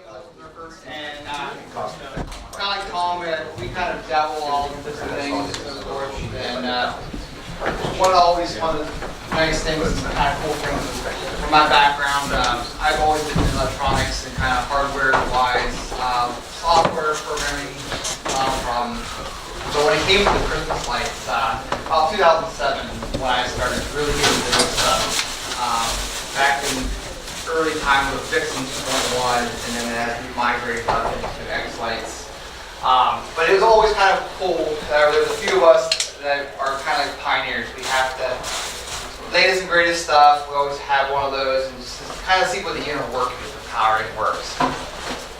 And kind of like Tom, we kind of dabble all in different things, of course. And one of the nice things, kind of cool things from my background, I've always been in electronics and kind of hardware-wise, software programming. So when it came to the Christmas lights, about 2007, when I started really getting into this stuff, back in early time with Vixen 2.1, and then as we migrated up into X lights. But it was always kind of cool. There's a few of us that are kind of like pioneers. We have the latest and greatest stuff. We always have one of those and just kind of see what the inner workings of how it works.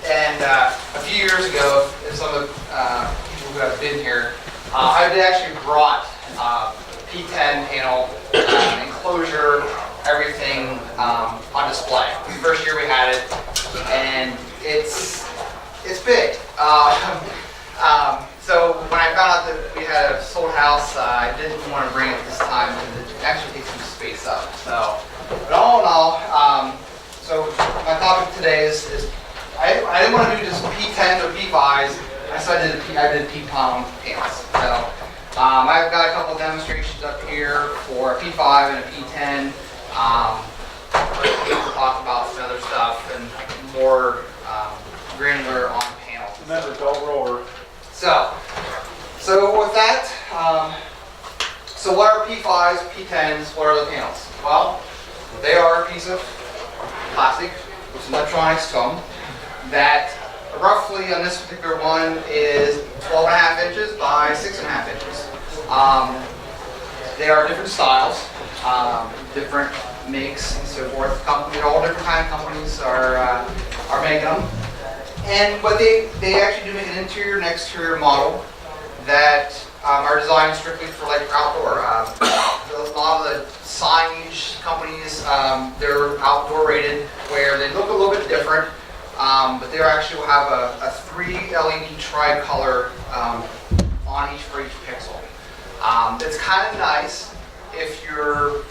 And a few years ago, some of the people who have been here, I actually brought P10 panel, enclosure, everything on display. The first year we had it, and it's big. So when I found out that we had a sold house, I didn't want to bring it this time because it actually takes some space up. So, but all in all, so my topic today is I didn't want to do just P10s or P5s. I did P10 panels. So I've got a couple demonstrations up here for a P5 and a P10. We'll talk about some other stuff and more granular on panels. Remember, don't roar. So with that, so what are P5s, P10s, what are the panels? Well, they are a piece of plastic with some electronics to them that roughly on this particular one is 12.5 inches by 6.5 inches. They are different styles, different makes and so forth. All different kind of companies are making them. And but they actually do make an interior and exterior model that are designed strictly for like outdoor. A lot of the signage companies, they're outdoor rated where they look a little bit different, but they actually will have a 3 LED tricolor on for each pixel. It's kind of nice if you're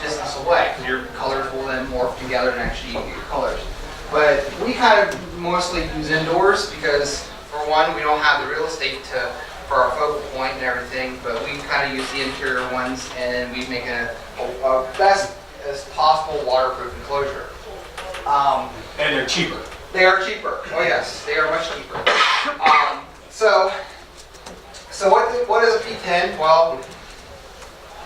distance away, because your colors will then morph together and actually get your colors. But we kind of mostly use indoors because, for one, we don't have the real estate for our focal point and everything, but we kind of use the interior ones and we make a best as possible waterproof enclosure. And they're cheaper. They are cheaper. Oh yes, they are much cheaper. So what is a P10? Well,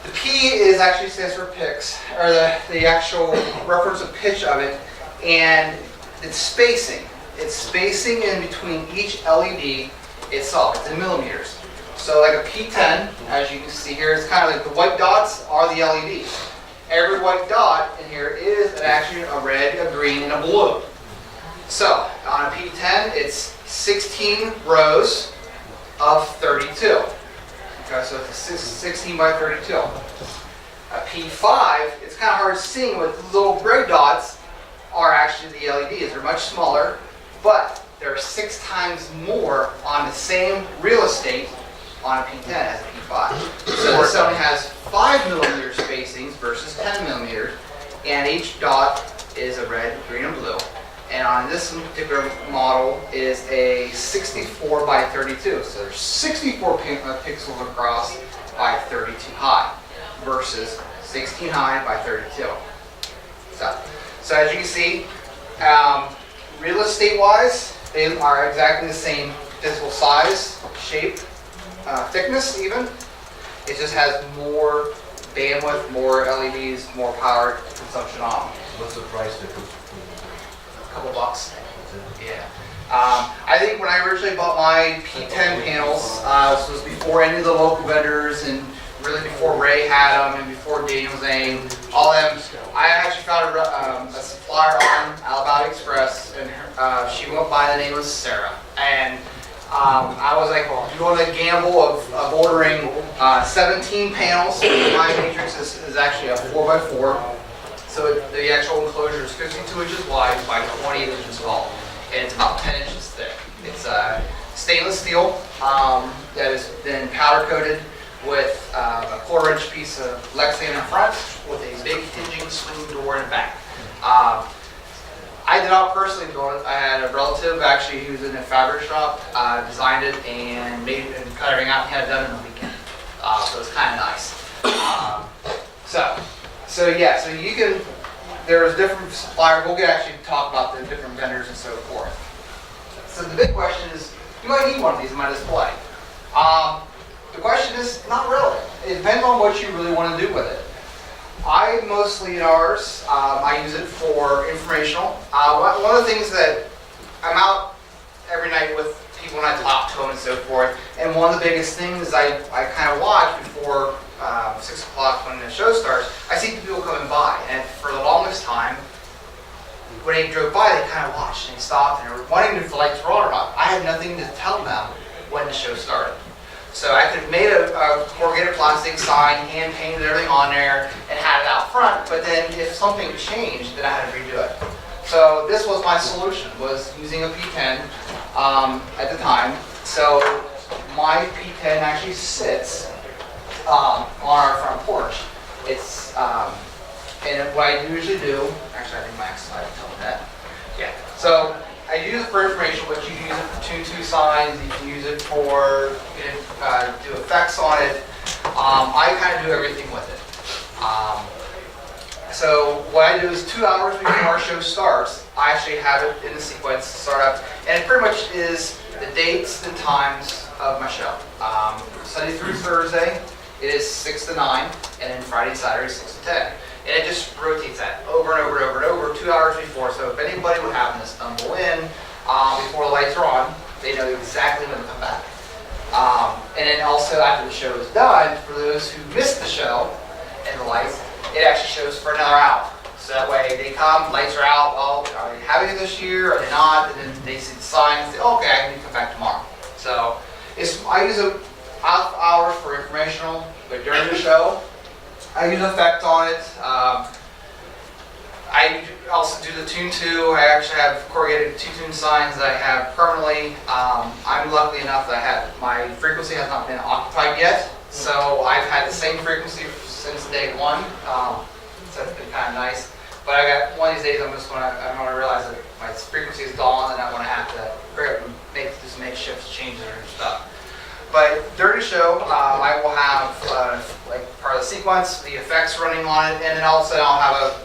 the P is actually stands for pix, or the actual reference of pitch of it, and it's spacing. It's spacing in between each LED itself. It's in millimeters. So like a P10, as you can see here, it's kind of like the white dots are the LEDs. Every white dot in here is actually a red, a green, and a blue. So on a P10, it's 16 rows of 32. Okay, so it's 16 by 32. A P5, it's kind of hard to see with little gray dots are actually the LEDs. They're much smaller, but there are 6 times more on the same real estate on a P10 as a P5. So this only has 5 millimeter spacings versus 10 millimeters, and each dot is a red, green, and blue. And on this particular model is a 64 by 32. So there's 64 pixels across by 32 high versus 16 high by 32. So as you can see, real estate wise, they are exactly the same physical size, shape, thickness even. It just has more bandwidth, more LEDs, more power consumption on them. What's the price difference? Couple bucks. Yeah. I think when I originally bought my P10 panels, this was before any of the local vendors and really before Ray had them and before Daniel Zane, all them. I actually found a supplier on Alabama Express, and she went by the name of Sarah. And I was like, well, if you want to gamble of ordering 17 panels, my matrix is actually a 4x4. So the actual enclosure is 52 inches wide by 28 inches tall, and it's about 10 inches thick. It's stainless steel that is then powder coated with a 1/4-inch piece of Lexan in front with a big hinging swing door in the back. I I did not personally build it. I had a relative, actually, he was in a fabric shop, designed it and made it and cut everything out and had it done in a weekend. So it's kind of nice. So yeah, so you can, there's different suppliers. We'll get actually talk about the different vendors and so forth. So the big question is, do I need one of these in my display? The question is, not really. It depends on what you really want to do with it. I mostly in ours, I use it for informational. One of the things that I'm out every night with people when I talk to them and so forth, and one of the biggest things I kind of watch before 6 o'clock when the show starts, I see people coming by, and for the longest time, when they drove by, they kind of watched and they stopped and they were wondering if the lights were on or not. I had nothing to tell them when the show started. So I could have made a corrugated plastic sign, hand painted everything on there, and had it out front, but then if something changed, then I had to redo it. So this was my solution, was using a P10 at the time. So my P10 actually sits on our front porch. It's, and what I usually do, actually I think Max might have told me that. Yeah. So I use it for information, but you can use it for two signs, you can use it for, do effects on it. I kind of do everything with it. So what I do is 2 hours before our show starts, I actually have it in the sequence, start up, and it pretty much is the dates and times of my show. Sunday through Thursday, it is 6 to 9, and then Friday and Saturday, 6 to 10. And it just rotates that over and over and over and over 2 hours before. So if anybody would happen to stumble in before the lights are on, they know exactly when to come back. And then also after the show is done, for those who missed the show and the lights, it actually shows for another hour. So that way they come, lights are out, well, are they having it this year, are they not? And then they see the sign and say, oh, okay, I need to come back tomorrow. So I use it hours for informational, but during the show, I use effect on it. I also do the tune 2. I actually have corrugated 2-tune signs that I have permanently. I'm lucky enough that my frequency has not been occupied yet, so I've had the same frequency since day one. So that's been kind of nice. But I got one of these days I'm gonna realize that my frequency is gone, and I'm gonna have to do some makeshift changes or stuff. But during the show, I will have like part of the sequence, the effects running on it, and then all of a sudden I'll have a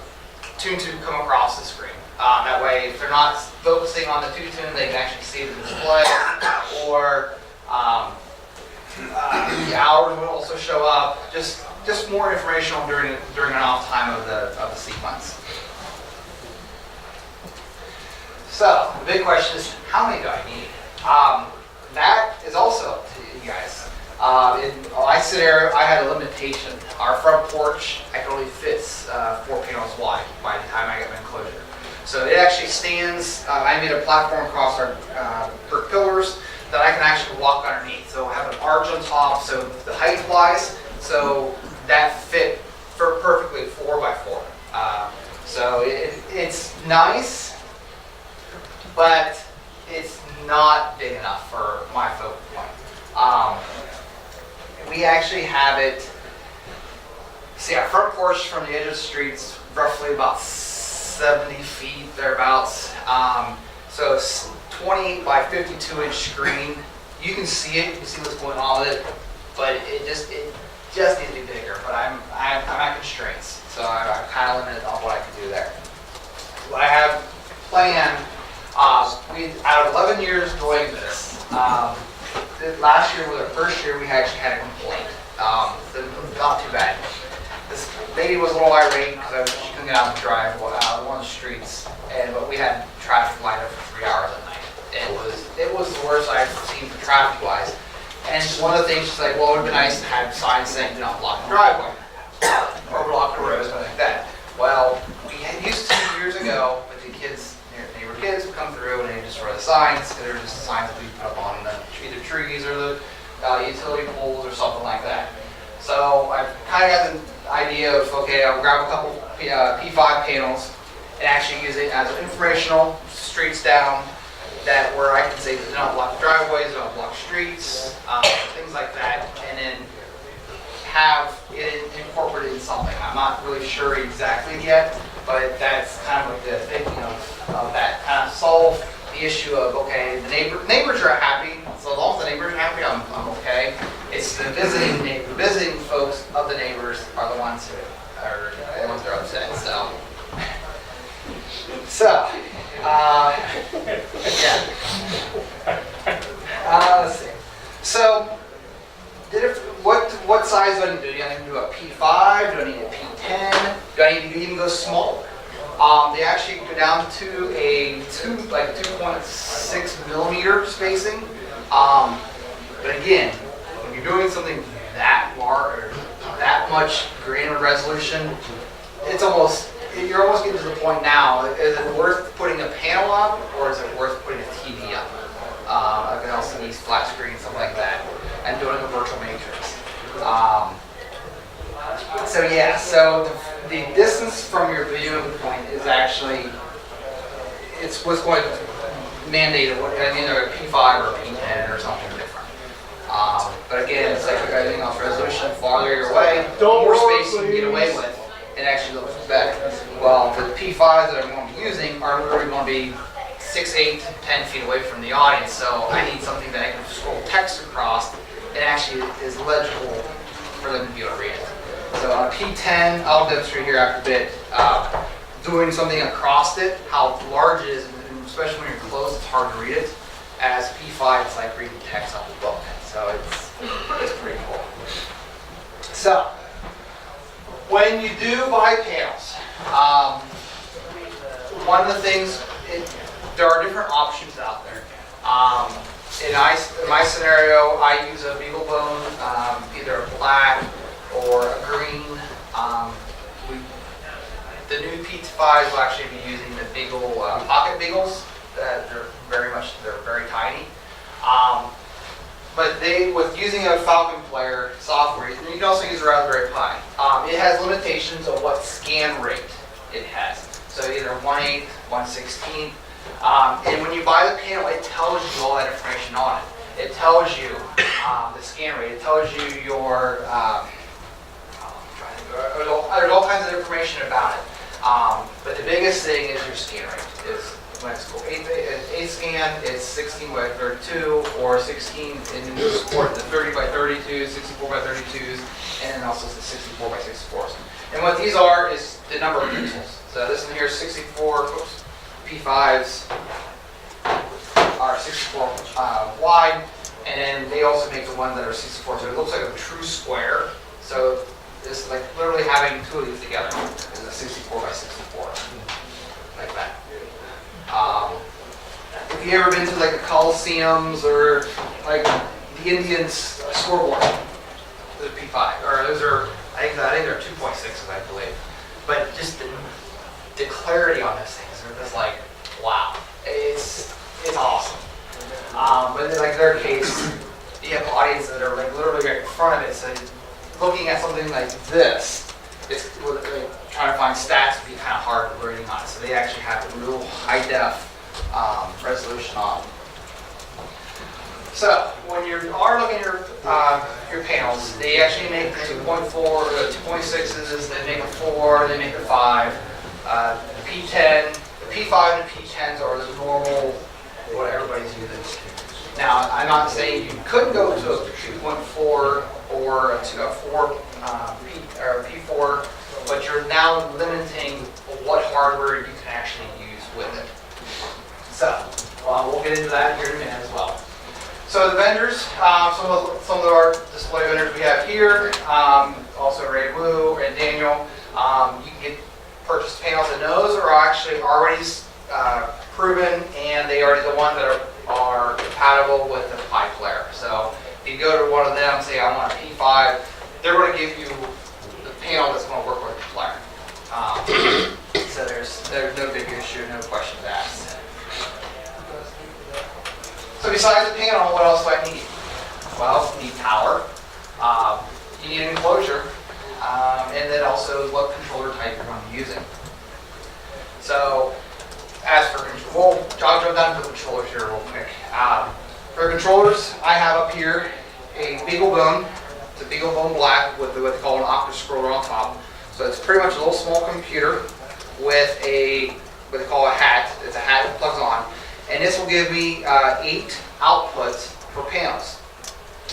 tune come across the screen. That way, if they're not focusing on the tune, they can actually see the display, or the hours will also show up. Just more informational during an off time of the sequence. So the big question is, how many do I need? That is also up to you guys. I sit there, I had a limitation. Our front porch, I can only fit 4 panels wide by the time I get my enclosure. So it actually stands, I made a platform across our brick pillars that I can actually walk underneath. So I have an arch on top, so the height wise, so that fit perfectly 4 by 4. So it's nice, but it's not big enough for my focal point. We actually have it, see our front porch from the edge of the street's roughly about 70 feet, thereabouts. So it's 28 by 52 inch screen. You can see it, you can see what's going on with it, but it just needs to be bigger. But I'm at constraints, so I'm kind of limited on what I can do there. What I have planned, out of 11 years doing this, last year was our first year we actually had a complaint. Not too bad. This lady was a little irate because she couldn't get out and drive one of the streets, but we had traffic light up for 3 hours at night. It was the worst I've seen for traffic wise. And one of the things she's like, well, it would be nice to have signs saying do not block the driveway or block the road, something like that. Well, we used to years ago with the kids, neighbor kids would come through and they destroy the signs because they're just signs that we put up on either trees or the utility poles or something like that. So I've kind of got the idea of, okay, I'll grab a couple P5 panels and actually use it as an informational, streets down, that where I can say do not block driveways, do not block streets, things like that, and then have it incorporated in something. I'm not really sure exactly yet, but that's kind of like the thinking of of that, kind of solve the issue of, okay, the neighbors are happy, so long as the neighbors are happy, I'm okay. It's the visiting folks of the neighbors are the ones who are the ones that are upset. Yeah. Let's see. So, what size do I need to do? Do I need to do a P5? Do I need a P10? Do I need to even go smaller? They actually go down to a 2.6 millimeter spacing. But again, when you're doing something that large, or that much granular resolution, you're almost getting to the point now. Is it worth putting a panel up, or is it worth putting a TV up, like an LCD flat screen, something like that, and doing a virtual matrix? So the distance from your viewing point is actually, it's what's going to mandate either a P5 or a P10 or something different. But again, it's like everything else, resolution farther you're away, the more space you can get away with, it actually looks better. Well, the P5s that I'm going to be using are literally going to be 6, 8, 10 feet away from the audience, so I need something that I can scroll text across and actually is legible for them to be able to read it. So on a P10, I'll demonstrate here after a bit, doing something across it, how large it is, and especially when you're close, it's hard to read it. As P5, it's like reading text off the book, so it's pretty cool. So, when you do buy panels, one of the things, there are different options out there. In my scenario, I use a beagle bone, either a black or a green. The new P5s will actually be using the beagle pocket beagles. They're very tiny. But with using a Falcon Player software, you can also use a Raspberry Pi. It has limitations of what scan rate it has. So either 1/8, 1/16. And when you buy the panel, it tells you all that information on it. It tells you the scan rate. It tells you your, there's all kinds of information about it. But the biggest thing is your scan rate. When it's 8 scan, it's 16 by 32, or 16 in the support, the 30 by 32, 64 by 32s, and then also the 64 by 64s. And what these are is the number of pixels. So this one here is 64, P5s are 64 wide, and then they also make the ones that are 64, so it looks like a true square. So this is like literally having two of these together is a 64 by 64, like that. If you ever been to like the Coliseums or like the Indians scoreboard, the P5, or those are, I think they're 2.6s, I believe. But just the clarity on those things are just like, wow, it's awesome. But in like their case, you have audiences that are like literally right in front of it, so looking at something like this, it's like, trying to find stats would be kind of hard reading on it. So they actually have a real high def resolution on. So when you are looking at your panels, they actually make 2.4, 2.6s, they make a 4, they make a 5. The P10, the P5 and the P10s are the normal, what everybody's using. Now, I'm not saying you couldn't go to a 2.4 or a 4 P4, but you're now limiting what hardware you can actually use with it. So, we'll get into that here in a minute as well. So the vendors, some of our display vendors we have here, also Ray Wu and Daniel, you can purchase panels, and those are actually already proven, and they are the ones that are compatible with the Pi player. So if you go to one of them, say I want a P5, they're going to give you the panel that's going to work with the player. So there's no big issue, no questions asked. So besides the panel, what else do I need? Well, you need power, you need an enclosure, and then also what controller type you're going to be using. So as for control, I'll jump down to the controllers here real quick. For controllers, I have up here a BeagleBone. It's a BeagleBone Black with what they call an octa scroller on top. So it's pretty much a little small computer with a what they call a hat. It's a hat that plugs on. And this will give me 8 outputs for panels.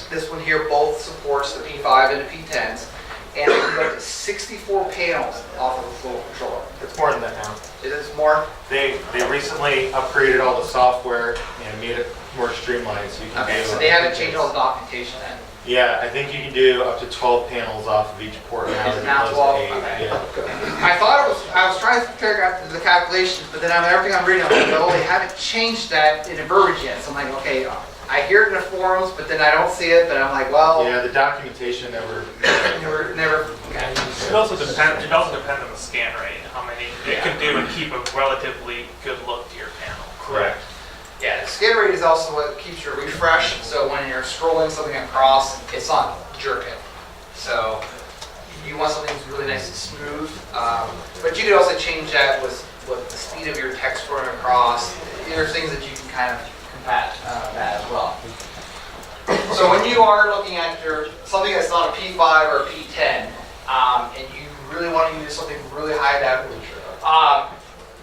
This one here both supports the P5 and the P10s. And I can go up to 64 panels off of a full controller. It's more than that now. Is this more? They recently upgraded all the software and made it more streamlined, so you can Okay, do. so they haven't changed all the documentation then? Yeah, I think you can do up to 12 panels off of each port now. Is it as now opposed 12? to 8. Okay. Yeah. I thought I was trying to figure out the calculations, but then everything I'm reading, I'm like, oh, they haven't changed that in the verbiage yet. So I'm like, okay, I hear it in the forums, but then I don't see it, but I'm like, well, Yeah, the documentation never. never, okay. It also depends on the scan rate, how many it can do and keep a relatively good look to your panel. Correct. Yeah, the scan rate is also what keeps your refresh, so when you're scrolling something across, it's not jerking. So you want something that's really nice and smooth, but you could also change that with the speed of your text scrolling across. There's things that you can kind of combat that as well. So when you are looking at something that's not a P5 or a P10, and you really want to use something really high definition,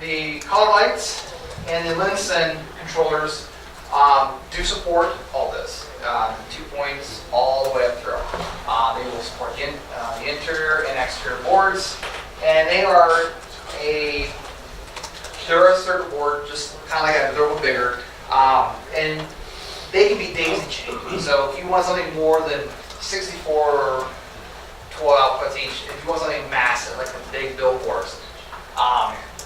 the color lights and the Linsen controllers do support all this. 2 points all the way up through. They will support the interior and exterior boards, and they're a circuit board, just kind of like that, but they're a little bigger, and they can be daisy chained. So if you want something more than 64 12 outputs each, if you want something massive, like the big billboards,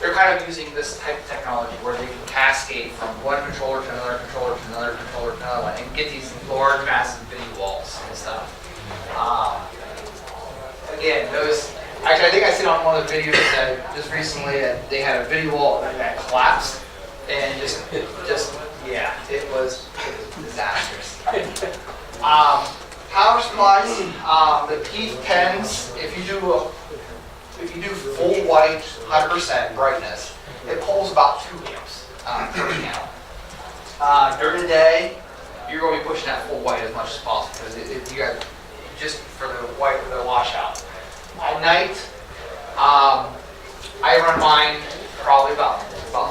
they're kind of using this type of technology where they can cascade from one controller to another controller to another controller to another one and get these large, massive video walls and stuff. Again, actually, I think I seen on one of the videos that just recently that they had a video wall that collapsed and yeah, it was disastrous. Power supplies, the P10s, if you do full white, 100% brightness, it pulls about 2 amps per panel. During the day, you're going to be pushing that full white as much as possible because you got just for the white for the washout. At night, I run mine probably about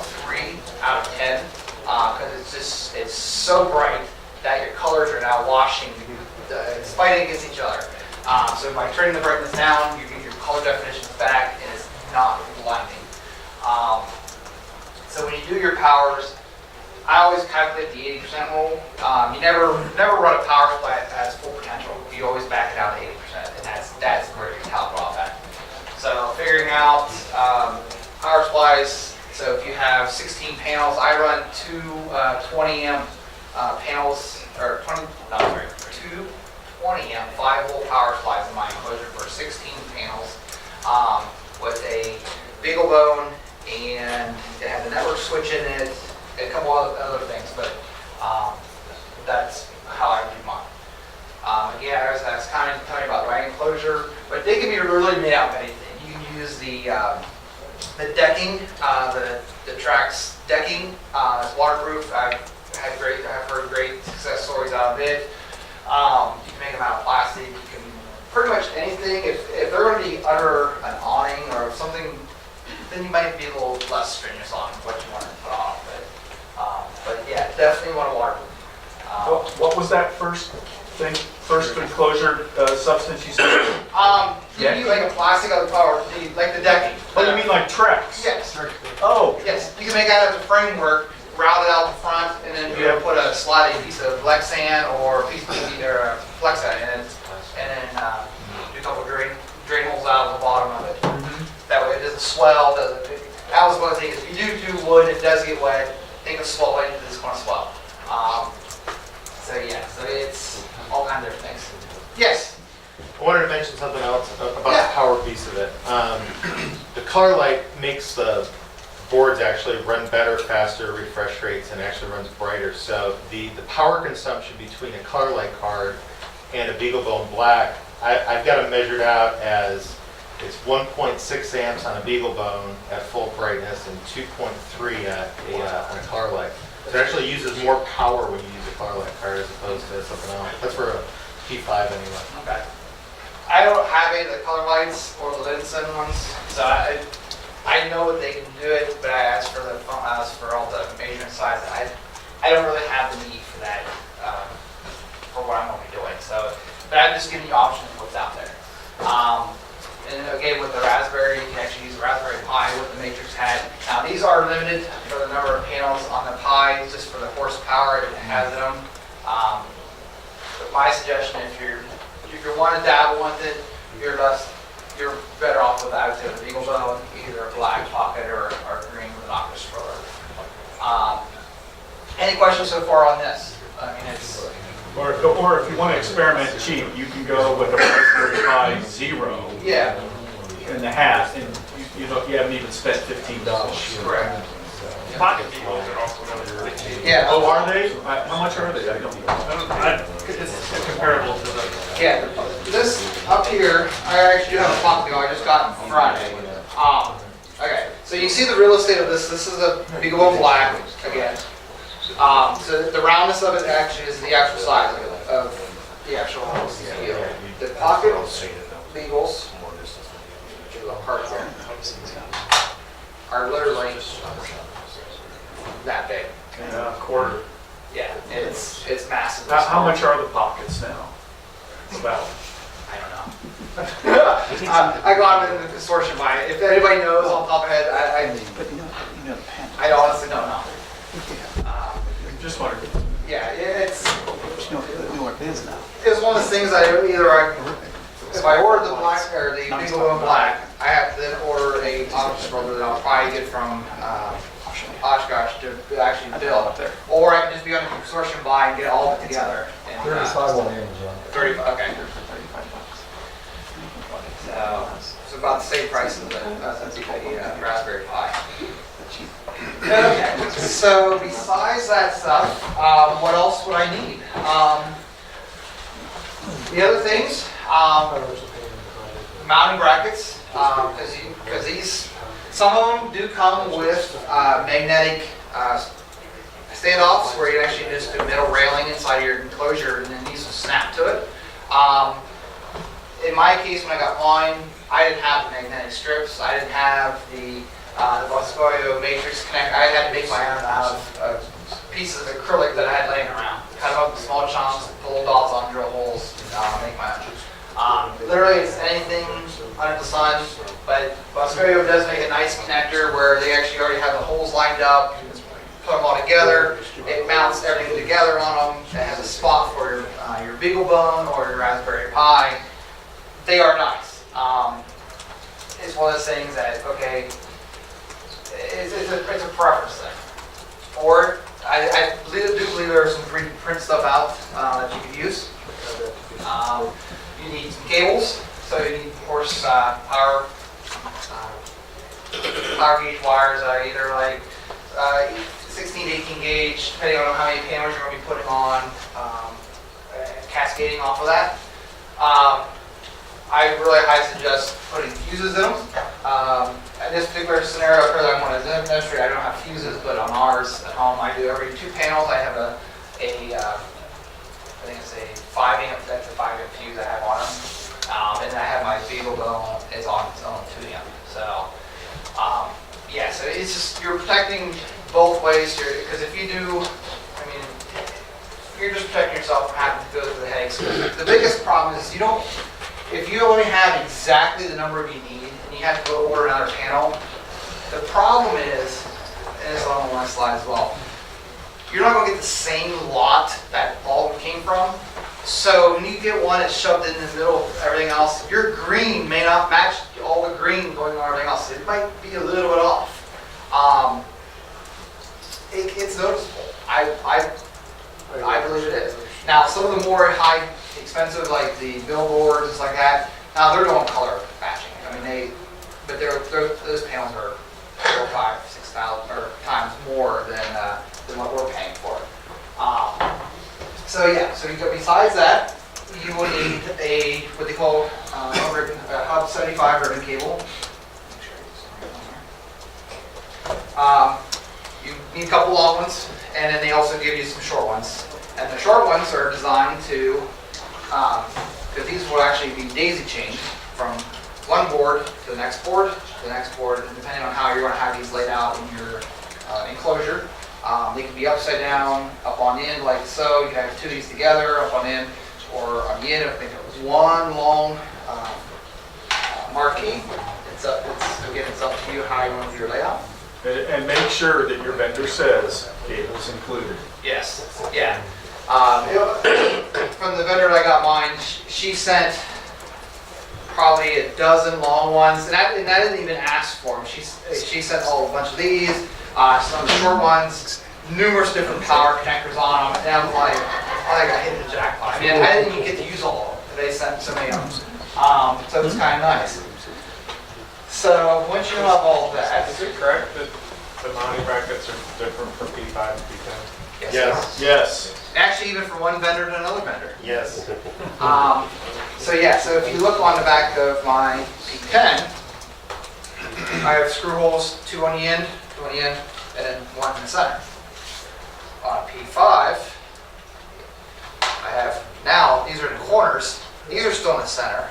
3 out of 10 because it's so bright that your colors are now washing, fighting against each other. So by turning the brightness down, you get your color definitions back, and it's not blinding. So when you do your powers, I always calculate the 80% rule. You never run a power supply at its full potential. You always back it out to 80%, and that's where you top it off at. So figuring out power supplies. So if you have 16 panels, I run two 20 amp panels, or 2 20 amp 5-volt power supplies in my enclosure for 16 panels with a Beagle bone, and it has a network switch in it, and a couple other things, but that's how I do mine. Again, I was kind of telling you about my enclosure, but they can be really made out of anything. You can use the decking, the Trax decking. It's waterproof. I've heard great success stories out of it. You can make them out of plastic. You can pretty much anything. If they're going to be under an awning or something, then you might be a little less strenuous on what you want to put on. But yeah, definitely want to waterproof. What was that first enclosure substance you said? You can use like a plastic or like the decking. Oh, you mean like Trex? Yes. Oh, Yes. You can make that as a framework, route it out the front, and then you put a slotted piece of Lexan or a piece of either Flexan, and then do a couple drain holes out of the bottom of it. That way it doesn't swell. That was one of the things. If you do wood, it does get wet. Think of swelling, it's going to swell. So yeah, so it's all kinds of different things. Yes. I wanted to mention something else about Yeah. the power piece of it. The color light makes the boards actually run better, faster refresh rates, and actually runs brighter. So the power consumption between a color light card and a BeagleBone Black, I've got it measured out as it's 1.6 amps on a BeagleBone at full brightness and 2.3 on a color light. So it actually uses more power when you use a color light card as opposed to something else. That's for a P5 anyway. Okay. I don't have any of the color lights or the Linsen ones, so I know that they can do it, but I asked for all the measurement size. I don't really have the need for that for what I'm going to be doing. So, but I'm just giving you options of what's out there. And again, with the Raspberry, you can actually use the Raspberry Pi with the Matrix hat. Now, these are limited for the number of panels on the Pi, just for the horsepower it has in them. But my suggestion, if you want to dabble with it, you're better off with, I would say, the Beagle Bone, either a black pocket or green with an octave scroller. Any questions so far on this? I mean, it's. Or if you want to experiment cheap, you can go with a Raspberry Pi Zero Yeah, in the hat, and you haven't even spent $15. correct. Pocket Beagles are also really cheap. Yeah. Oh, are they? How much are they? I don't know. It's comparable to the. Yeah, this up here, I actually do have a pocket Beagle I just got on Friday. Okay, so you see the real estate of this. This is a Beagle Bone Black again. So the roundness of it actually is the actual size of the actual steel. The pocket Beagles are literally that big. Quarter. Yeah, it's massive. How much are the pockets now? About. I don't know. I got them in the consortium buy. If anybody knows off the top of their head, I honestly don't know. Just wondering. Yeah, it's You know what it is now. it's one of those things if I order the black or the Beagle Bone Black, I have to then order a option scroller that I'll probably get from Oshkosh to actually build. Or I can just be on a consortium buy and get all of it together. And, 35 on Amazon. 35, okay. So it's about the same price as the Raspberry Pi. Okay, so besides that stuff, what else would I need? The other things, mounting brackets, because these, some of them do come with magnetic standoffs where you actually just do metal railing inside your enclosure and then these will snap to it. In my case, when I got mine, I didn't have the magnetic strips. I didn't have the Boscoio matrix connector. I had to make my own out of pieces of acrylic that I had laying around. Cut them up in small chunks, pull dots on drill holes, and make my own. Literally, it's anything under the sun, but Boscoio does make a nice connector where they actually already have the holes lined up, put them all together. It mounts everything together on them. It has a spot for your Beagle Bone or your Raspberry Pi. They are nice. It's one of those things that, okay, it's a preference thing. Or I do believe there are some 3D print stuff out that you can use. You need some cables, so you need, of course, power gauge wires, either like 16, 18 gauge, depending on how many panels you're going to be putting on, cascading off of that. I really highly suggest putting fuses in them. In this particular scenario, because I'm on a demonstrator, I don't have fuses, but on ours at home, I do every 2 panels. I have I think it's a 5 amp, that's a 5 amp fuse I have on them. And I have my Beagle Bone is on its own 2 amp. So, yeah, so it's just, you're protecting both ways here, because if you do, I mean, you're just protecting yourself from having to go through the headaches. The biggest problem is if you only have exactly the number you need and you have to go order another panel, the problem is, and it's on one slide as well, you're not going to get the same lot that all of them came from. So when you get one that's shoved in the middle of everything else, your green may not match all the green going on everything else. It might be a little bit off. It's noticeable. I believe it is. Now, some of the more expensive, like the billboards, and like that, now they're doing color matching. I mean, those panels are 4, 5, 6,000 or times more than what we're paying for. So yeah, so you go, besides that, you will need what they call a Hub 75 ribbon cable. You need a couple long ones, and then they also give you some short ones. And the short ones are designed to, because these will actually be daisy chained from one board to the next board, to the next board, and depending on how you're going to have these laid out in your enclosure. They can be upside down, up on end like so. You can have two of these together, up on end, or on the end. I think it was one long marquee. Again, it's up to you how you want to do your layout. And make sure that your vendor says cables included. Yes, yeah. From the vendor that I got mine, she sent probably a dozen long ones, and I didn't even ask for them. She sent a bunch of these, some of the short ones, numerous different power connectors on them, and I'm like, I think I hit the jackpot. I mean, I didn't even get to use all of them. They sent so many of them. So it's kind of nice. So once you have all of that, Is it correct that the mounting brackets are different for P5 and P10? Yes, Yes. actually even from one vendor to another vendor. yes. So yeah, so if you look on the back of my P10, I have screw holes, two on the end, and then one in the center. On P5, I have, now, these are the corners. These are still in the center,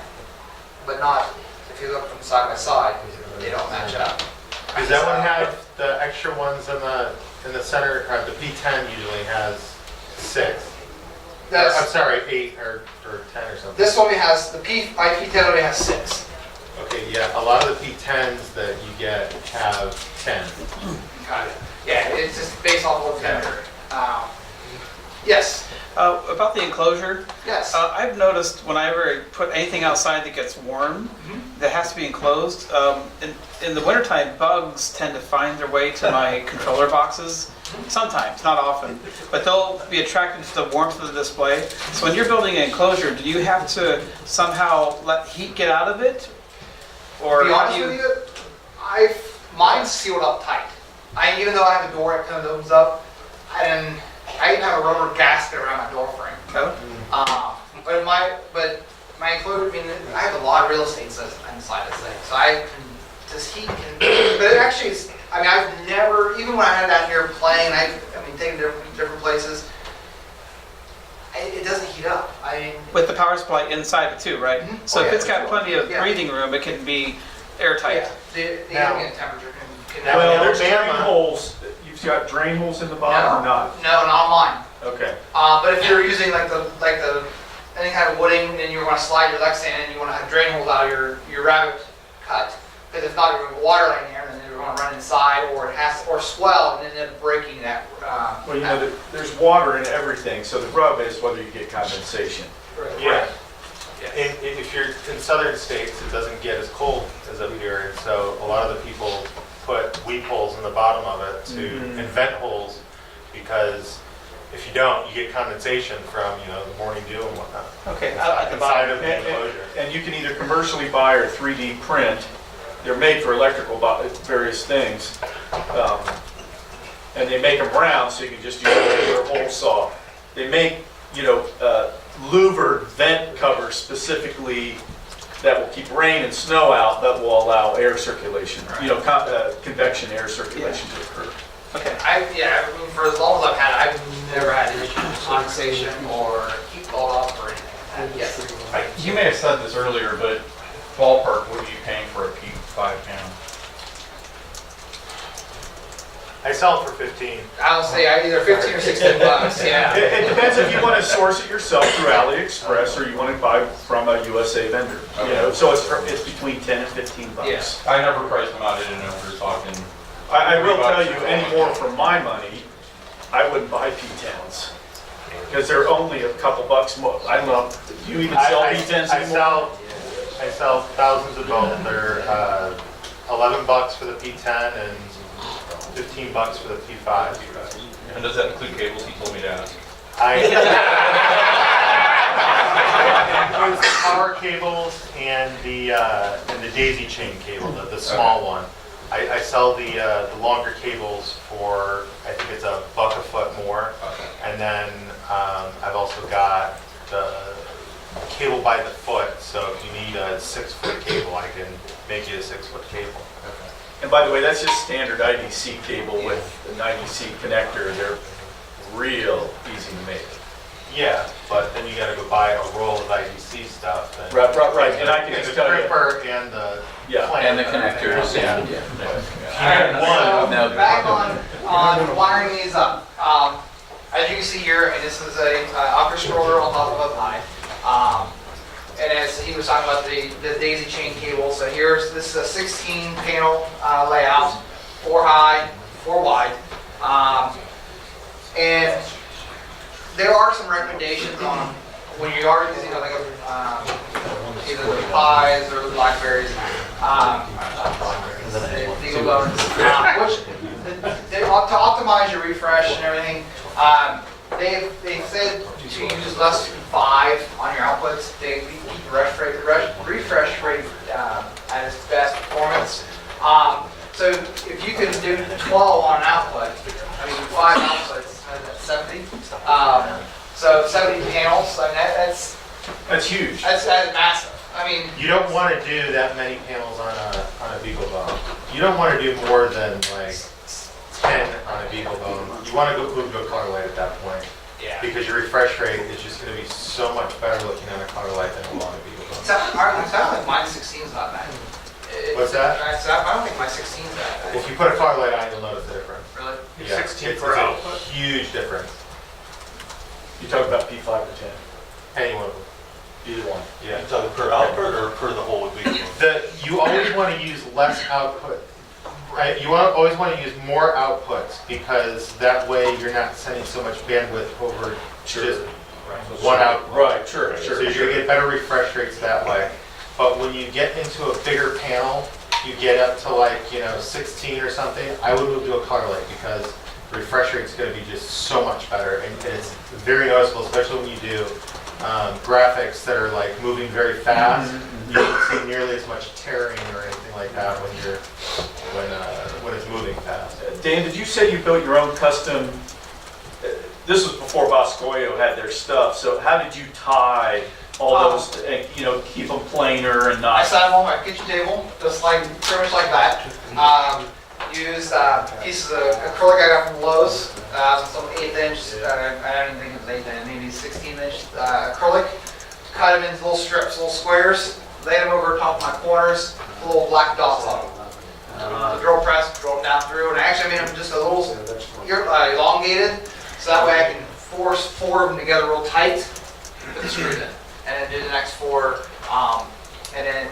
but not, if you look from side by side, they don't match up. Does that one have the extra ones in the center? The P10 usually has 6. I'm sorry, 8 or 10 or something. This one has, my P10 only has 6. Okay, yeah, a lot of the P10s that you get have 10. Got it. Yeah, it's just based off of the vendor. Yes, About the enclosure, yes. I've noticed whenever I put anything outside that gets warm, that has to be enclosed. In the wintertime, bugs tend to find their way to my controller boxes. Sometimes, not often, but they'll be attracted to the warmth of the display. So when you're building an enclosure, do you have to somehow let heat get out of it? Or To be how honest do with you, mine's sealed up tight. Even though I have a door that kind of opens up, I even have a rubber gasket around my door frame. Oh, But my enclosure, I mean, I have a lot of real estate inside this thing, so this heat can, but it actually is, I mean, I've never, even when I had that here playing, taking different places, it doesn't heat up. with the power supply inside it too, right? So Oh, if yeah. it's got plenty of Yeah. breathing room, it can be airtight. The Now- ambient temperature can. Now, Well, in there's drain Alabama- holes. You've got drain holes in the bottom or not? No, not mine. Okay. But if you're using like the any kind of wooding and you want to slide your Lexan and you want to have drain holes out of your rabbit cut, because if not, you're going to water in there and then you're going to run inside, or or swell and end up breaking that. Well, you know, there's water in everything, so the rub is whether you get condensation. Yeah. If you're in southern states, it doesn't get as cold as up here, and so a lot of the people put weep holes in the bottom of it to invent holes, because if you don't, you get condensation from the morning dew and whatnot. Okay, at the Inside bottom. of the enclosure. And you can either commercially buy or 3D print. They're made for electrical various things. And they make them round, so you can just use a regular hole saw. They make, louvered vent covers specifically that will keep rain and snow out, that will allow air circulation, convection air circulation to occur. Okay. For as long as I've had it, I've never had issues with condensation or heat build up or anything like that. Yes. You may have said this earlier, but ballpark, what are you paying for a P5 panel? I sell it for 15. I'll say either 15 or 16 bucks. Yeah. It depends if you want to source it yourself through AliExpress or you want to buy from a USA vendor. So it's between 10 and 15 bucks. Yes. I never priced them out, I didn't know if we were talking. I will tell you, any more for my money, I wouldn't buy P10s. Because they're only a couple bucks more. I don't know, do you even sell P10s anymore? I sell thousands of both. They're $11 for the P10 and $15 for the P5. And does that include cables? He told me to ask. It includes the power cables and the daisy chain cable, the small one. I sell the longer cables for, I think it's $1 a foot more. Okay. And then I've also got the cable by the foot, so if you need a 6-foot cable, I can make you a 6-foot cable. And by the way, that's just standard IDC cable with an IDC connector. They're real easy to make. Yeah, but then you gotta go buy a roll of IDC stuff. And Right, and I can and just the tell you, crimper and the yeah. clamp And the everything connectors, else, yeah. Alright, No, so back on wiring these up. As you can see here, and this is a upper stroller on top of a pie. And as he was talking about the daisy chain cable, so this is a 16 panel layout, 4 high, 4 wide. And there are some recommendations on when you are using like either the pies or the blackberries, the legal bones, which to optimize your refresh and everything. They've said to use less than 5 on your outputs. They keep the refresh rate at its best performance. So if you can do 12 on an output, I mean 5 outputs, that's 70. So 70 panels, I mean That's huge. that's massive. I mean, You don't want to do that many panels on a Beagle Bone. You don't want to do more than like 10 on a Beagle Bone. You want to move to a color light at that point. yeah. Because your refresh rate is just going to be so much better looking on a color light than it will on a Beagle Bone. I sound like my 16's not bad. What's that? I don't think my 16's that bad. If you put a color light on, you'll notice the difference. Really? Yeah, 16 it's per a output? huge difference. You talk about P5 or 10. Any one of them. Either one. Yeah. So per output or per the whole week? You always want to use less output. Right? You always want to use more outputs because that way you're not sending so much bandwidth over just one output. Right, sure. So you're going to get better refresh rates that way. But when you get into a bigger panel, you get up to like, 16 or something, I would move to a color light because the refresh rate's going to be just so much better. And it's very noticeable, especially when you do graphics that are like moving very fast. You don't see nearly as much tearing or anything like that when it's moving fast. Dan, did you say you built your own custom? This was before Boscoyo had their stuff. So how did you tie all those? Keep them planar and I not. set them on my kitchen table, just like pretty much like that. Used pieces of acrylic I got from Lowe's, some 1/8 inch. I don't think it was 1/8 inch, maybe 16 inch acrylic. Cut them into little strips, little squares. Laid them over top of my corners, little black dots on them. The drill press, drove them down through, and I actually made them just a little elongated, so that way I can force 4 of them together real tight, put the screws in, and then do the next 4. And then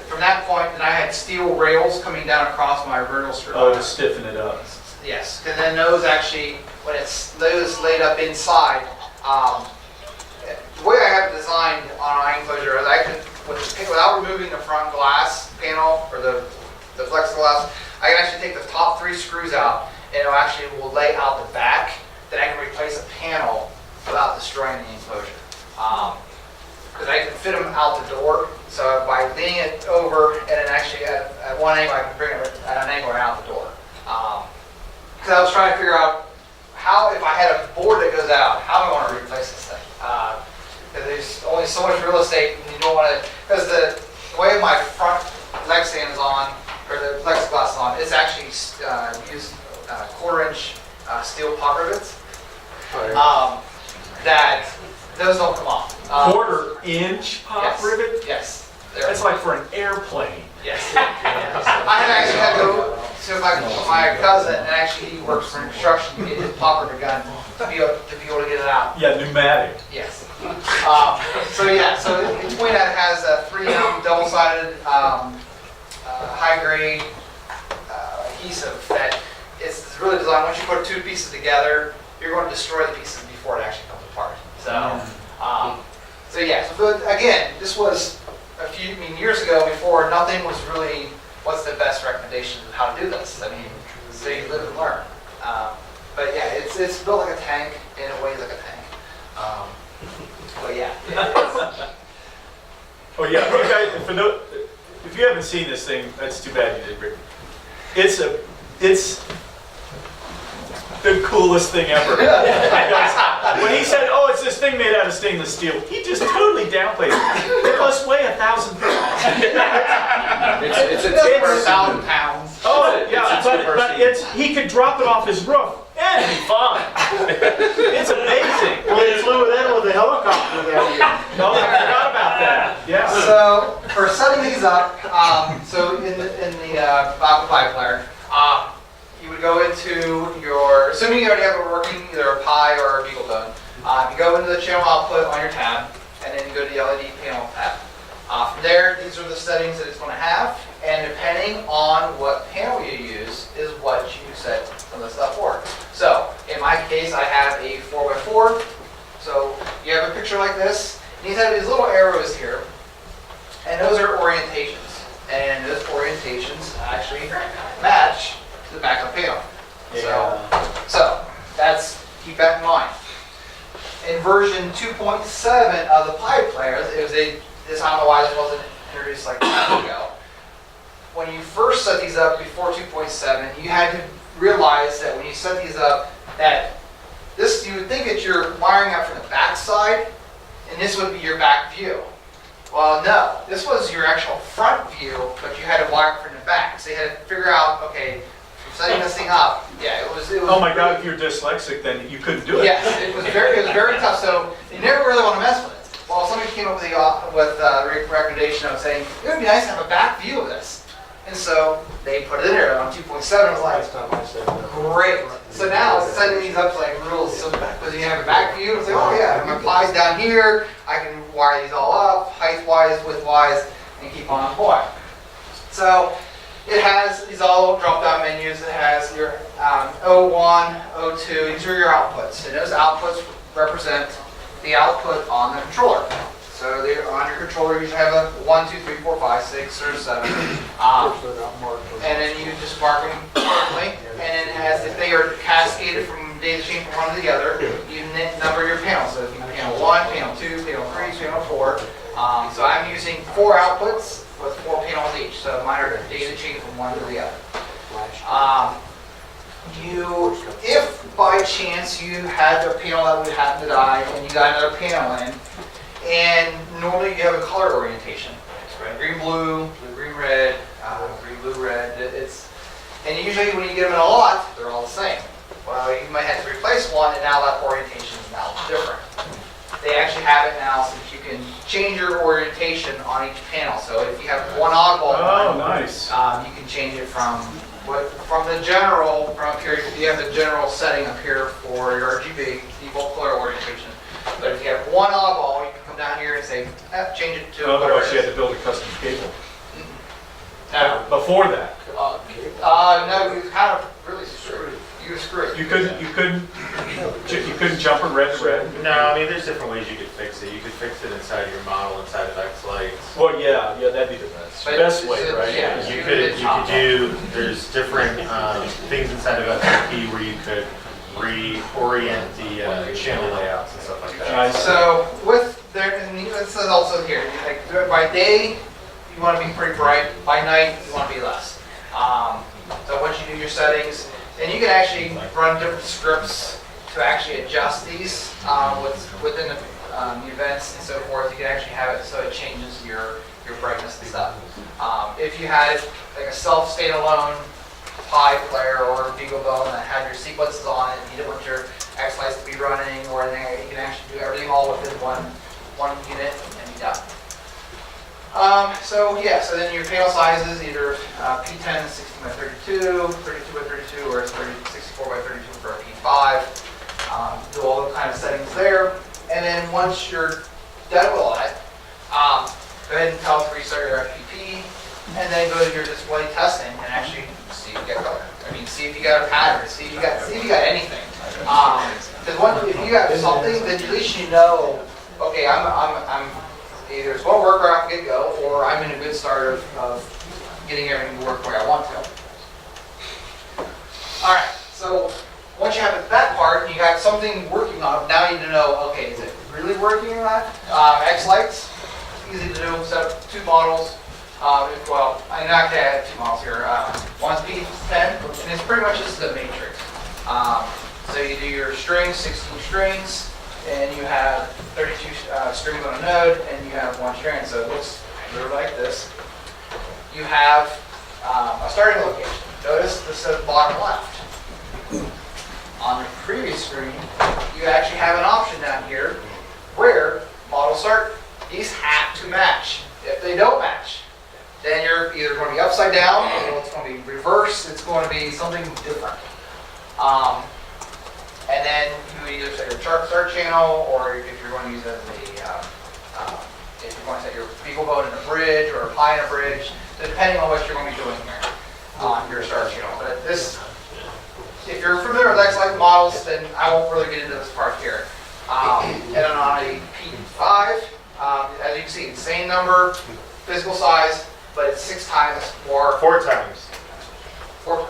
from that point, then I had steel rails coming down across my vertical screw. Oh, to stiffen it up. Yes, and then those actually, when those laid up inside, the way I have it designed on Enclosure is I can, without removing the front glass panel or the plexiglass, I can actually take the top 3 screws out and it actually will lay out the back. Then I can replace a panel without destroying the enclosure. Because I can fit them out the door, so by leaning it over and then actually at one angle I can bring it at an angle right out the door. Because I was trying to figure out how, if I had a board that goes out, how do I want to replace this thing? Because there's only so much real estate, and you don't want to. Because the way my front leg stand is on, or the plexiglass is on, it's actually used 1/4 inch steel pop rivets. That those don't come off. 1/4 inch pop Yes. rivet? Yes. That's like for an airplane. Yes. I actually had to go to my cousin, and actually he works for construction, to get his pop rivet gun to be able to get it out. Yeah, pneumatic. Yes. So in between that it has a 3M double-sided high-grade adhesive that is really designed. Once you put 2 pieces together, you're going to destroy the pieces before it actually comes apart. So again, this was years ago before nothing was really what's the best recommendation of how to do this. I mean, so you live and learn. But yeah, it's built like a tank and it weighs like a tank. But yeah. Oh yeah, you guys, if you haven't seen this thing, that's too bad you did, Rick. It's the coolest thing ever. When he said, "Oh, it's this thing made out of stainless steel," he just totally downplayed it. It must weigh 1,000 pounds. It's It's for 1,000 pounds. Oh yeah, but he could drop it off his roof can be fun. It's amazing. Well, they flew it in with a helicopter that year. Oh, I forgot about that. Yeah. So for setting these up, so in the Bible Pi player, you would go into your, assuming you already have it working, either a Pi or a BeagleBone, you go into the channel output on your tab, and then you go to the LED panel tab. From there, these are the settings that it's going to have, and depending on what panel you use is what you set some of the stuff for. So in my case, I have a 4x4. So you have a picture like this, and you have these little arrows here, and those are orientations. And those orientations actually match to the back of the panel. So that's, keep that in mind. In version 2.7 of the Pi players, it was I don't know why this wasn't introduced like that ago. When you first set these up before 2.7, you had to realize that when you set these up, that this, you would think that you're wiring up from the back side, and this would be your back view. Well, no, this was your actual front view, but you had to wire it from the back. So you had to figure out, okay, from setting this thing up, yeah, it was Oh my God, if you're dyslexic, then you couldn't do it. yes, it was very tough. So you never really want to mess with it. Well, somebody came up with the recommendation of saying it would be nice to have a back view of this, and so they put it in there on 2.7. It was like, Last time I said that. great. So now it's setting these up like real simple because you have a back view. It's like, oh yeah, my Pi's down here. I can wire these all up, height-wise, width-wise, and keep on going. So it has these all drop-down menus. It has your O1, O2. These are your outputs, and those outputs represent the output on the controller. So on your controller, you usually have a 1, 2, 3, 4, 5, 6, or 7. And then you just mark them accordingly. And then as if they are cascaded from data chain from one to the other, you number your panels. So if you panel 1, panel 2, panel 3, panel 4. So I'm using 4 outputs with 4 panels each. So mine are data chain from one to the other. If by chance you had a panel that would happen to die and you got another panel in, and normally you have a color orientation. It's red, green, blue, blue, green, red, green, blue, red. And usually when you get them in a lot, they're all the same. Well, you might have to replace one, and now that orientation is now different. They actually have it now so that you can change your orientation on each panel. So if you have one oddball Oh, one, nice. you can change it from the general, from up here, you have the general setting up here for your RGB, default color orientation. But if you have one oddball, you can come down here and say, change it to whatever Otherwise, it you had is. to build a custom cable. No, Before that, no, you kind of really screwed. You were screwed. you couldn't jump from red to red. No, I mean, there's different ways you could fix it. You could fix it inside of your model, inside of X-Lights. Well, yeah, that'd be the But best way, it's- right? yeah. You could do, there's different things inside of FTP where you could reorient the channel layouts and stuff like that. Nice. So with there, and this is also here. Like by day, you want to be pretty bright. By night, you want to be less. So once you do your settings, and you can actually run different scripts to actually adjust these within the events and so forth. You can actually have it so it changes your brightness and stuff. If you had like a self-standalone Pi player or BeagleBone that had your sequences on it, and you didn't want your X-Lights to be running or anything, you can actually do everything all within one unit and be done. So then your panel sizes, either P10 is 16 by 32, 32 by 32, or it's 64 by 32 for a P5. Do all the kind of settings there. And then once you're done with all that, go ahead and tell it to restart your FPP, and then go to your display testing and actually see if you get color. I mean, see if you got a pattern, see if you got anything. Because if you got something, then at least you know, okay, I'm either it's going to work right off the get-go, or I'm in a good start of getting everything to work the way I want to. All right, so once you have that part, you got something working on it, now you need to know, okay, is it really working or not? X-Lights, easy to do, set up 2 models. Well, I'm not going to add 2 models here. One's P10, and it's pretty much just the matrix. So you do your strings, 16 strings, and you have 32 strings on a node, and you have 1 string. So it looks literally like this. You have a starting location. Notice this says bottom left. on the previous screen, you actually have an option down here where model start, these have to match. If they don't match, then you're either going to be upside down, or it's going to be reverse, it's going to be something different. And then you either set your chart start channel, or if you're going to use it as if you're going to set your beagle boat in a bridge or a pie in a bridge, depending on what you're going to be doing here on your start channel. But this, if you're familiar with X-Lite models, then I won't really get into this part here. And then on a P5, as you can see, same number, physical size, but it's 6 times more. 4 times. 4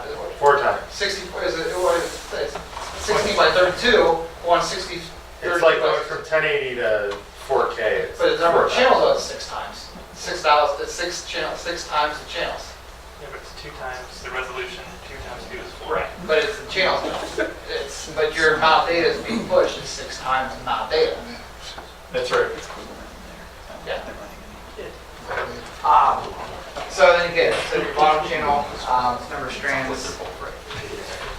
times. 60, is it, what is it? It's 60 by 32, 160, 30. It's like going from 1080 to 4K. But the number of 4 channels is 6 times. 6 channels, 6 times the channels. Yeah, but it's 2 times the resolution, 2 times 2 is 4. Right. But it's the channels. But your amount of data is being pushed is 6 times the amount of data. That's right. Yeah. So then again, so your bottom channel, number of strands.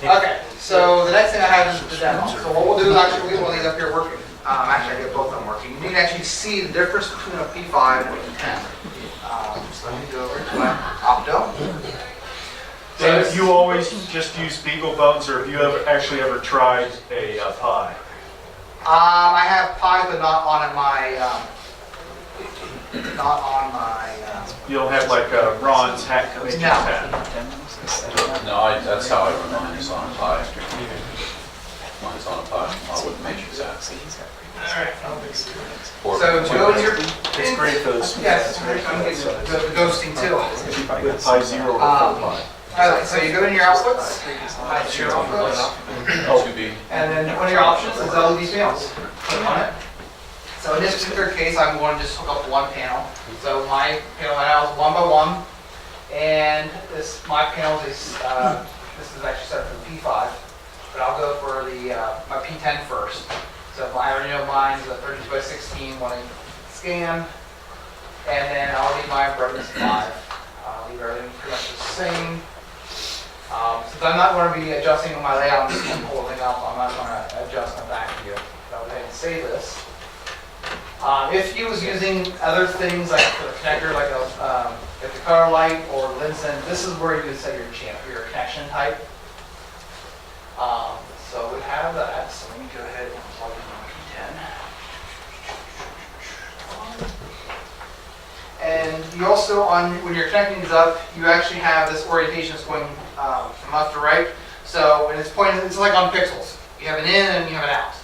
Okay, so the next thing I have is the demo. So what we'll do is actually we'll leave up here working. Actually, I get both of them working. You can actually see the difference between a P5 and a P10. So let me go over to my opto. And if you always just use beagle bones, or have you actually ever tried a pie? I have pies, but not on my. You don't have like Ron's hat making No. hat. No, that's how I run mine, is on a pie. Mine's on a pie, I wouldn't make it that. So go to your. It's great for this. Yes, I'm getting the ghosting too. With pie zero or full pie. Alright, so you go in your outputs, hide your outputs, To be, and then one of your options is LED panels. Click on it. So in this particular case, I'm going to just hook up one panel. So my panel right now is 1 by 1, and my panel is this is actually set for the P5, but I'll go for the my P10 first. So I already know mine is a 32 by 16 wanting scan, and then I'll leave my brightness 5. I'll leave everything pretty much the same. Since I'm not going to be adjusting my layout, I'm just going to pull everything up. I'm not going to adjust my back view. So I'll go ahead and save this. If you was using other things like for the connector, like the color light or Linsen, this is where you would set your channel, your connection type. So we have that. So let me go ahead and plug in my P10. And you also, when you're connecting these up, you actually have this orientation that's going from left to right. So when it's pointing, it's like on pixels. You have an in and you have an out.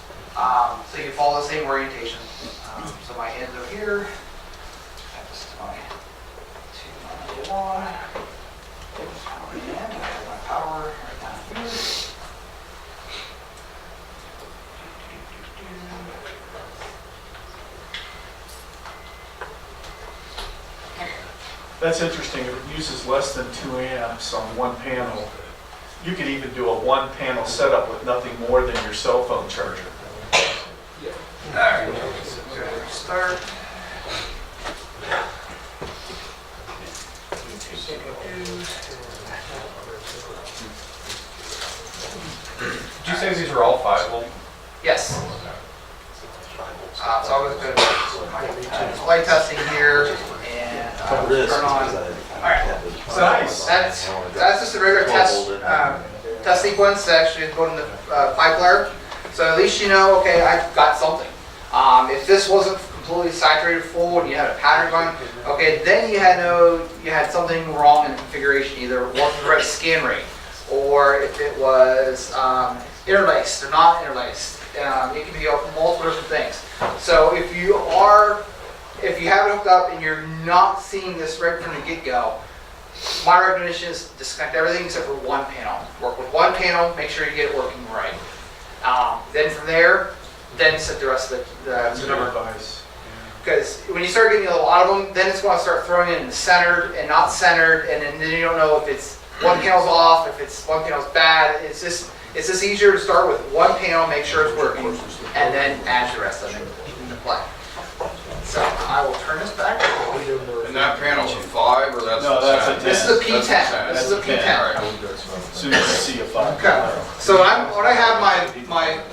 So you follow the same orientation. So my ends are here. This is my 291. Power in. I have my power right down here. That's interesting. If it uses less than 2 amps on one panel, you could even do a one panel setup with nothing more than your cell phone charger. Alright, so go ahead and start. did you say these are all 5 volt? Yes. So I'll go to my light testing here and turn on. Alright, so that's just a regular test sequence that actually is going in the pipe layer. So at least you know, okay, I've got something. If this wasn't completely saturated full and you had a pattern going, okay, then you had something wrong in the configuration, either it wasn't the right scan rate, or if it was interlaced or not interlaced. It can be multiple different things. So if you have it hooked up and you're not seeing this right from the get-go, my recommendation is disconnect everything except for one panel. Work with one panel, make sure you get it working right. Then from there, then set the rest of the number. Advice. Because when you start getting a lot of them, then it's going to start throwing in centered and not centered, and then you don't know if it's one panel's off, if it's one panel's bad. It's just easier to start with one panel, make sure it's working, and then add the rest of it into play. So I will turn this back. And that panel's a 5 or that's No, the that's a 10? This is a P10. That's a 10. This is a P10. All right. As soon as you see a 5. Okay, so when I have my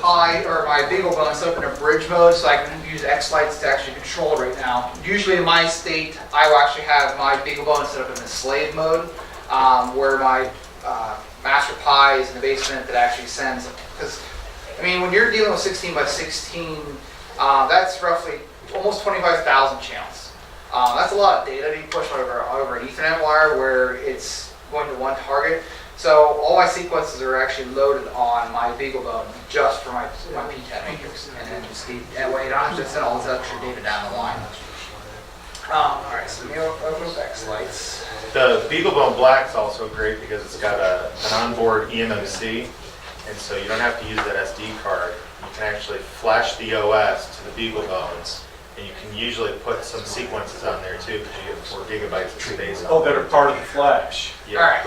Pi or my Beagle Bone set up in a bridge mode, so I can use X lights to actually control it right now. Usually in my state, I will actually have my Beagle Bone set up in the slave mode, where my Master Pi is in the basement that actually sends. Because I mean, when you're dealing with 16 by 16, that's roughly almost 25,000 channels. That's a lot of data to be pushed over an Ethernet wire where it's going to one target. So all my sequences are actually loaded on my Beagle Bone just for my P10 matrix. And then just that way I don't have to send all this extra data down the line. All right, so let me open up X lights. The BeagleBone Black's also great because it's got an onboard eMMC, and so you don't have to use that SD card. You can actually flash the OS to the BeagleBones, and you can usually put some sequences on there too because you get 4 gigabytes of space. Oh, that are part of the flash. Yeah. All right.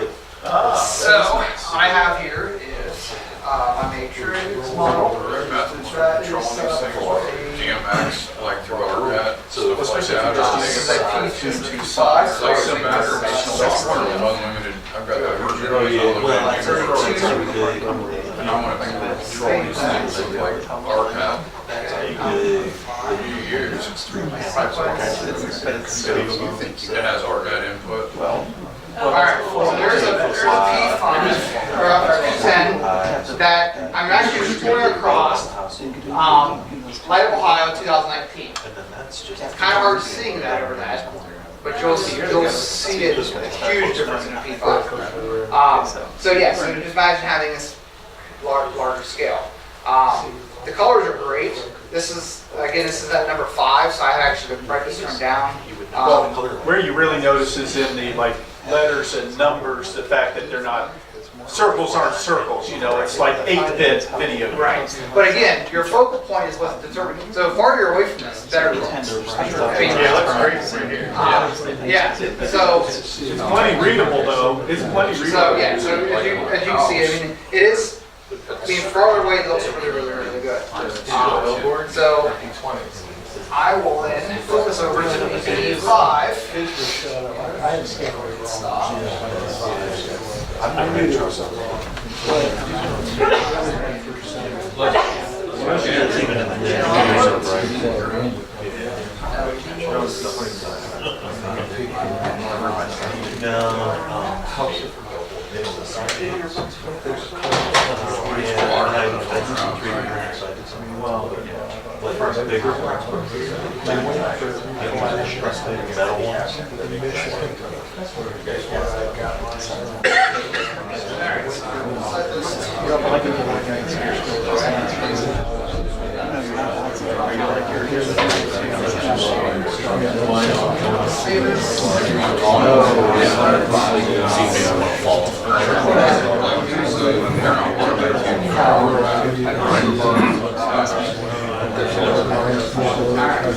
So That's what I have here is my matrix model. Methods That for is controlling these things for like a GMX, like through ARPANET, stuff like Especially if that. you're Or just things using like like P2 size. It's like some software with unlimited, I've got that version of unlimited. And I want to control these things like ARPANET. You use. It has ARPANET input. All right, so there's a P5 or a P10 that I'm actually exploring across Light of Ohio 2019. It's kind of hard seeing that over that, but you'll see it, huge difference in a P5. So yeah, so just imagine having this larger scale. The colors are great. This is at number 5, so I have actually been practicing turned down. Where you really notice is in the like letters and numbers, the fact that they're not, circles aren't circles, you know, it's like 8-bit video. Right. But again, your focal point is what's determining. So the farther you're away from this, the better it looks. I mean, Yeah, it looks great right here. yeah. So It's plenty readable though, it's plenty readable. so yeah. So as you can see, I mean, it is. I mean, farther away, it looks really good. So I will then flip over to the P5.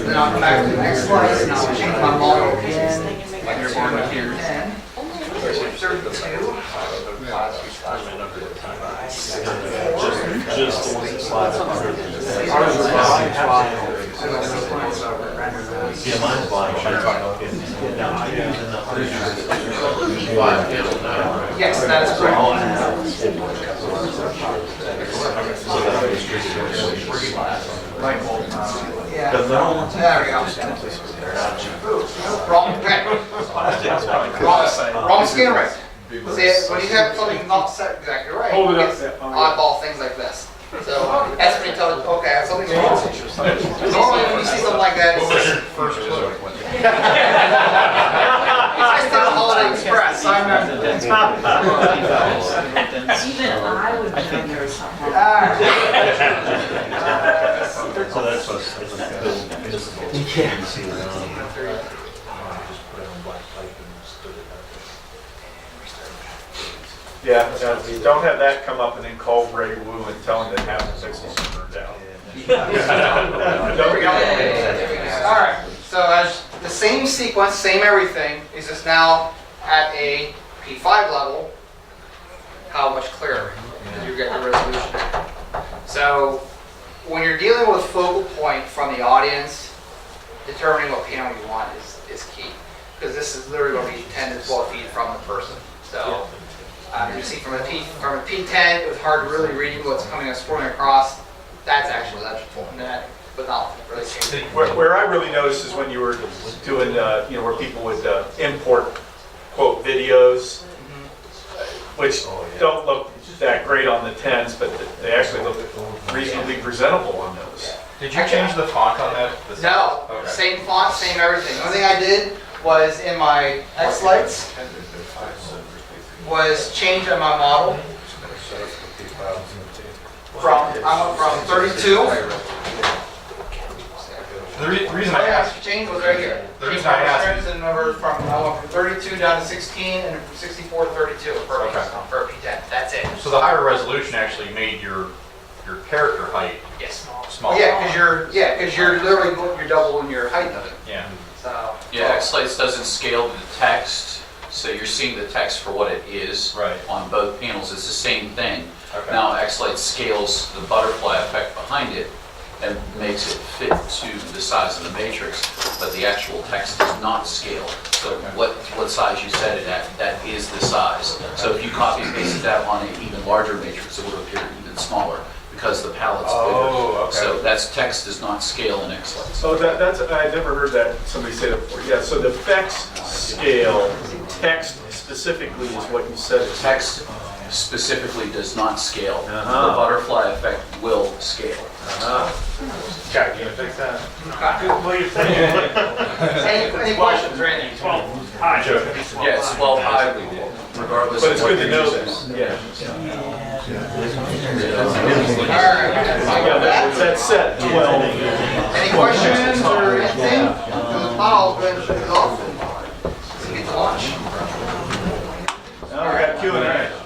Then I'll come back to the next slice and I'll change my model again. Like you're born with here. 32. Just the ones that slide up under the. Yeah, mine's blind. Yes, that is correct. Yeah. There we go. Ooh, wrong. Okay. Wrong skin rate. See, when you have something not set exactly right, Hold it up. it's oddball things like this. So that's when you tell it, okay, I have something wrong. Normally when you see something like that, it's first clue. I just did a Holiday Express, so I remember. Even I would remember something. So that's what's invisible. Yeah. Yeah, don't have that come up and then call Ray Wu and tell him that half the pixels are burned out. There we go. All right, so as the same sequence, same everything, is just now at a P5 level, how much clearer you get the resolution. So when you're dealing with focal point from the audience, determining what panel you want is key. because this is literally going to be 10 to 12 feet from the person. So you see from a P10, it was hard to really read what's coming and scrolling across. That's actually legible, but not really changing. Where I really noticed is when you were doing, where people would import, quote, videos, which don't look that great on the 10s, but they actually look reasonably presentable on those. Did you change the font on that? No, Okay. same font, same everything. The only thing I did was in my X lights was change on my model I went from 32. The reason I asked, Change was right here. The reason I asked- And I went from 32 down to 16 and from 64 to 32 for a P10. That's it. so the higher resolution actually made your character height Yes. smaller. Yeah, because you're literally you're doubling your height of it. Yeah. So Yeah, X-Lights doesn't scale the text, so you're seeing the text for what it is. Right. On both panels, it's the same thing. Okay. Now, X-Light scales the butterfly effect behind it and makes it fit to the size of the matrix, but the actual text does not scale. So what size you set it at, that is the size. So if you copy and pasted that on an even larger matrix, it would appear even smaller because the palette's bigger. Oh, okay. So that's text does not scale in X-Light. So that's, I never heard that, somebody say that before. Yeah, so the effects scale, text specifically is what you said. Text specifically does not scale. Uh-huh. The butterfly effect will scale. Jack, you gonna fix that? Well, you're saying any questions or anything? 12 high. Sure. Yeah, it's 12 high, regardless But of it's what good to you're know using. this. All right. Yeah, that's set, 12. Any questions or anything? I'll go ahead and shut it off and get to lunch. Now we got Q&A.